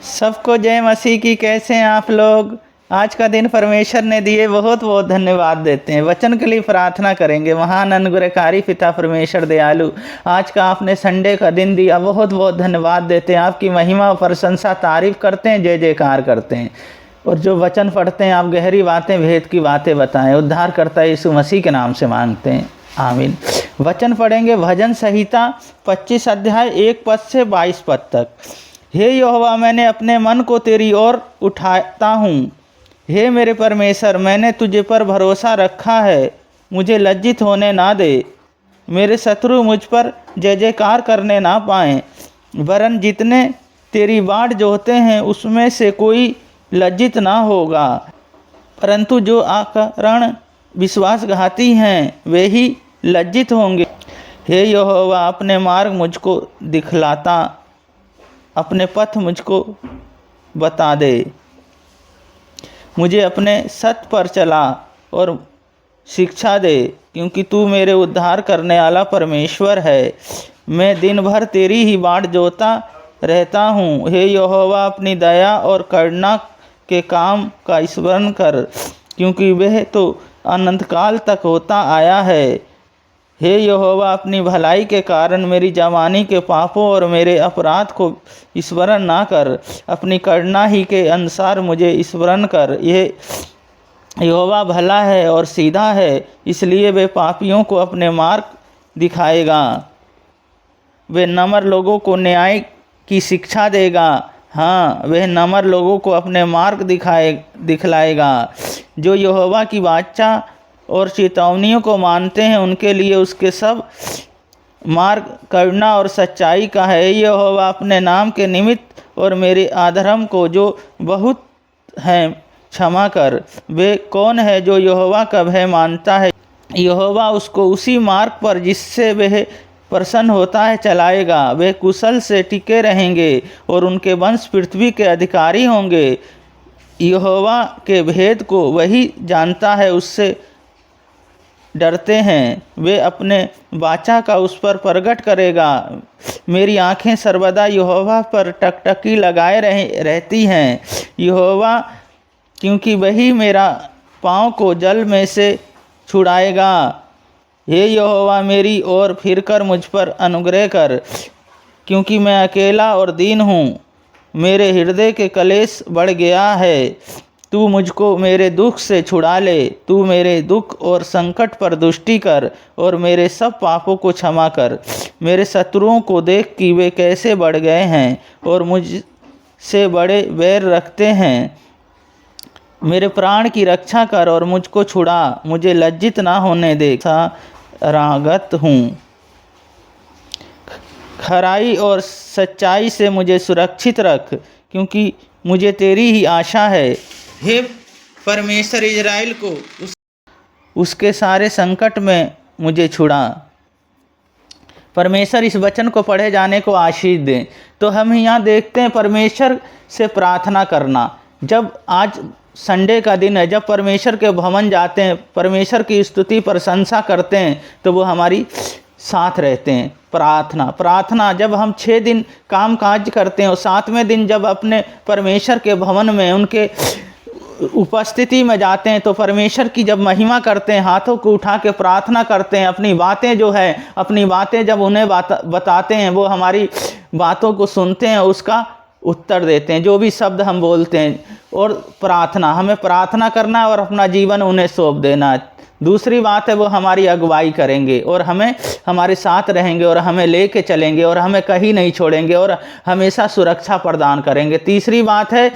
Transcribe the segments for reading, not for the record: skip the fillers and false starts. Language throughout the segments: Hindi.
सबको जय मसीह की। कैसे हैं आप लोग? आज का दिन परमेश्वर ने दिए, बहुत बहुत धन्यवाद देते हैं। वचन के लिए प्रार्थना करेंगे। महान अनुग्रहकारी पिता परमेश्वर दयालु, आज का आपने संडे का दिन दिया, बहुत बहुत धन्यवाद देते हैं। आपकी महिमा और प्रशंसा तारीफ करते हैं, जय जयकार करते हैं। और जो वचन पढ़ते हैं, आप गहरी बातें, भेद की बातें बताएं। उद्धार करता यीशु मसीह के नाम से मांगते हैं, आमीन। वचन पढ़ेंगे भजन संहिता 25 अध्याय 1 पद से 22 पद तक। हे यहोवा, मैंने अपने मन को तेरी ओर उठाता हूँ। हे मेरे परमेश्वर, मैंने तुझे पर भरोसा रखा है, मुझे लज्जित होने ना दे। मेरे शत्रु मुझ पर जय जयकार करने ना पाएँ, वरन जितने तेरी बाट जोहते हैं उसमें से कोई लज्जित ना होगा, परंतु जो आकरण विश्वासघाती हैं वे ही लज्जित होंगे। हे यहोवा, अपने मार्ग मुझको दिखलाता, अपने पथ मुझको बता दे। मुझे अपने सत्य पर चला और शिक्षा दे, क्योंकि तू मेरे उद्धार करने वाला परमेश्वर है। मैं दिन भर तेरी ही बाट जोता रहता हूँ। हे यहोवा, अपनी दया और करुणा के काम का स्मरण कर, क्योंकि वह तो अनंत काल तक होता आया है। हे यहोवा, अपनी भलाई के कारण मेरी जवानी के पापों और मेरे अपराध को स्मरण ना कर। अपनी करुणा ही के अनुसार मुझे स्मरण कर। यह यहोवा भला है और सीधा है, इसलिए वे पापियों को अपने मार्ग दिखाएगा। वे नम्र लोगों को न्याय की शिक्षा देगा। हाँ, वह नम्र लोगों को अपने मार्ग दिखलाएगा। जो यहोवा की वाचा और चेतावनियों को मानते हैं, उनके लिए उसके सब मार्ग करुणा और सच्चाई का है। यहोवा, अपने नाम के निमित्त और मेरे अधर्म को जो बहुत हैं क्षमा कर। वे कौन है जो यहोवा का भय मानता है? यहोवा उसको उसी मार्ग पर जिससे वह प्रसन्न होता है चलाएगा। वे कुशल से टिके रहेंगे और उनके वंश पृथ्वी के अधिकारी होंगे। यहोवा के भेद को वही जानता है, उससे डरते हैं। वे अपने वाचा का उस पर प्रगट करेगा। मेरी आँखें सर्वदा यहोवा पर टकटकी लगाए रहती हैं। यहोवा, क्योंकि वही मेरा पाँव को जल में से छुड़ाएगा। हे यहोवा, मेरी ओर फिरकर मुझ पर अनुग्रह कर, क्योंकि मैं अकेला और दीन हूँ। मेरे हृदय के कलेश बढ़ गया है। तू मुझको मेरे दुख से छुड़ा ले। तू मेरे दुख और संकट पर दृष्टि कर और मेरे सब पापों को क्षमा कर। मेरे शत्रुओं को देख कि वे कैसे बढ़ गए हैं और मुझसे बड़े वैर रखते हैं। मेरे प्राण की रक्षा कर और मुझको छुड़ा, मुझे लज्जित ना होने दे। रागत हूँ, खराई और सच्चाई से मुझे सुरक्षित रख, क्योंकि मुझे तेरी ही आशा है। हे परमेश्वर, इज़राइल को उसके सारे संकट में मुझे छुड़ा। परमेश्वर इस वचन को पढ़े जाने को आशीष दें। तो हम यहाँ देखते हैं परमेश्वर से प्रार्थना करना। जब आज संडे का दिन है, जब परमेश्वर के भवन जाते हैं, परमेश्वर की स्तुति प्रशंसा करते हैं, तो वो हमारी साथ रहते हैं। प्रार्थना जब हम 6 दिन काम काज करते हैं और 7वें दिन जब अपने परमेश्वर के भवन में उनके उपस्थिति में जाते हैं, तो परमेश्वर की जब महिमा करते हैं, हाथों को उठा के प्रार्थना करते हैं, अपनी बातें जो है, अपनी बातें जब उन्हें बताते हैं, वो हमारी बातों को सुनते हैं, उसका उत्तर देते हैं, जो भी शब्द हम बोलते हैं। और प्रार्थना, हमें प्रार्थना करना और अपना जीवन उन्हें सौंप देना। दूसरी बात है, वो हमारी अगुवाई करेंगे और हमें हमारे साथ रहेंगे और हमें लेके चलेंगे और हमें कहीं नहीं छोड़ेंगे और हमेशा सुरक्षा प्रदान करेंगे। तीसरी बात है,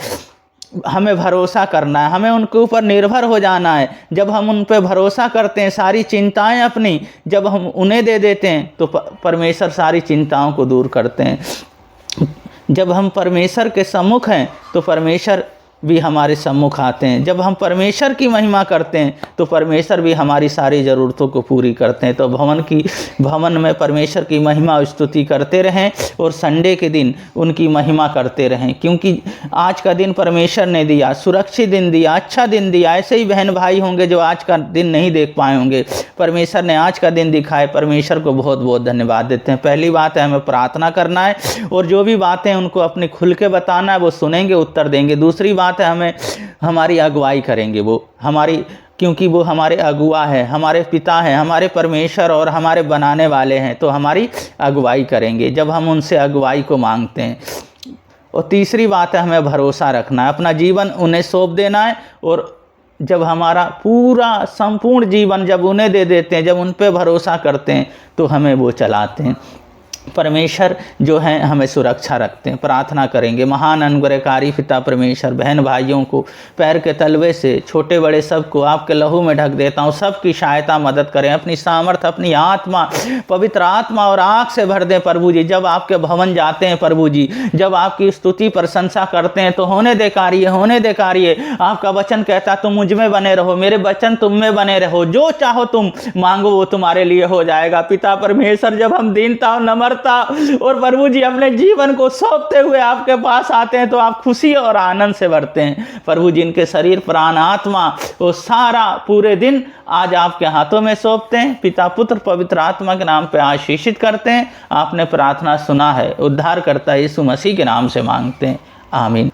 हमें भरोसा करना है, हमें उनके ऊपर निर्भर हो जाना है। जब हम उन पर भरोसा करते हैं, सारी चिंताएं अपनी जब हम उन्हें दे देते हैं, तो परमेश्वर सारी चिंताओं को दूर करते हैं। जब हम परमेश्वर के सम्मुख हैं, तो परमेश्वर भी हमारे सम्मुख आते हैं। जब हम परमेश्वर की महिमा करते हैं तो परमेश्वर भी हमारी सारी ज़रूरतों को पूरी करते हैं। तो भवन में परमेश्वर की महिमा स्तुति करते रहें और संडे के दिन उनकी महिमा करते रहें, क्योंकि आज का दिन परमेश्वर ने दिया, सुरक्षित दिन दिया, अच्छा दिन दिया। ऐसे ही बहन भाई होंगे जो आज का दिन नहीं देख पाए होंगे, परमेश्वर ने आज का दिन दिखाए, परमेश्वर को बहुत बहुत धन्यवाद देते हैं। पहली बात है हमें प्रार्थना करना है और जो भी बातें उनको अपने खुल के बताना है, वो सुनेंगे, उत्तर देंगे। दूसरी बात है हमें हमारी अगुवाई करेंगे वो हमारी, क्योंकि वो हमारे अगुआ है, हमारे पिता हैं, हमारे परमेश्वर और हमारे बनाने वाले हैं, तो हमारी अगुवाई करेंगे जब हम उनसे अगुवाई को मांगते हैं। और तीसरी बात है हमें भरोसा रखना है, अपना जीवन उन्हें सौंप देना है। और जब हमारा पूरा संपूर्ण जीवन जब उन्हें दे देते हैं, जब उन पे भरोसा करते हैं, तो हमें वो चलाते हैं। परमेश्वर जो है हमें सुरक्षा रखते हैं। प्रार्थना करेंगे। महान अनुग्रहकारी पिता परमेश्वर, बहन भाइयों को पैर के तलवे से छोटे बड़े सबको आपके लहू में ढक देता हूँ। सबकी सहायता मदद करें, अपनी सामर्थ, अपनी आत्मा, पवित्र आत्मा और आँख से भर दें प्रभु जी। जब आपके भवन जाते हैं प्रभु जी, जब आपकी स्तुति प्रशंसा करते हैं, तो होने दे कार्य, होने दे कार्य। आपका वचन कहता तुम मुझ में बने रहो, मेरे वचन तुम में बने रहो, जो चाहो तुम मांगो वो तुम्हारे लिए हो जाएगा। पिता परमेश्वर, जब हम दीनता और नम्रता और प्रभु जी अपने जीवन को सौंपते हुए आपके पास आते हैं, तो आप खुशी और आनंद से भरते हैं प्रभु जी। इनके शरीर, प्राण, आत्मा वो सारा पूरे दिन आज आपके हाथों में सौंपते हैं। पिता, पुत्र, पवित्र आत्मा के नाम पे आशीषित करते हैं। आपने प्रार्थना सुना है, उद्धारकर्ता यीशु मसीह के नाम से मांगते हैं, आमीन।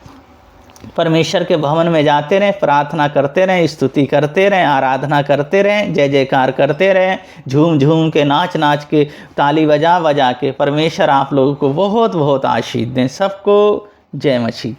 परमेश्वर के भवन में जाते रहें, प्रार्थना करते रहें, स्तुति करते रहें, आराधना करते रहें, जय जयकार करते रहें, झूम झूम के, नाच नाच के, ताली बजा बजा के। परमेश्वर आप लोगों को बहुत बहुत आशीष दें। सबको जय मसीह।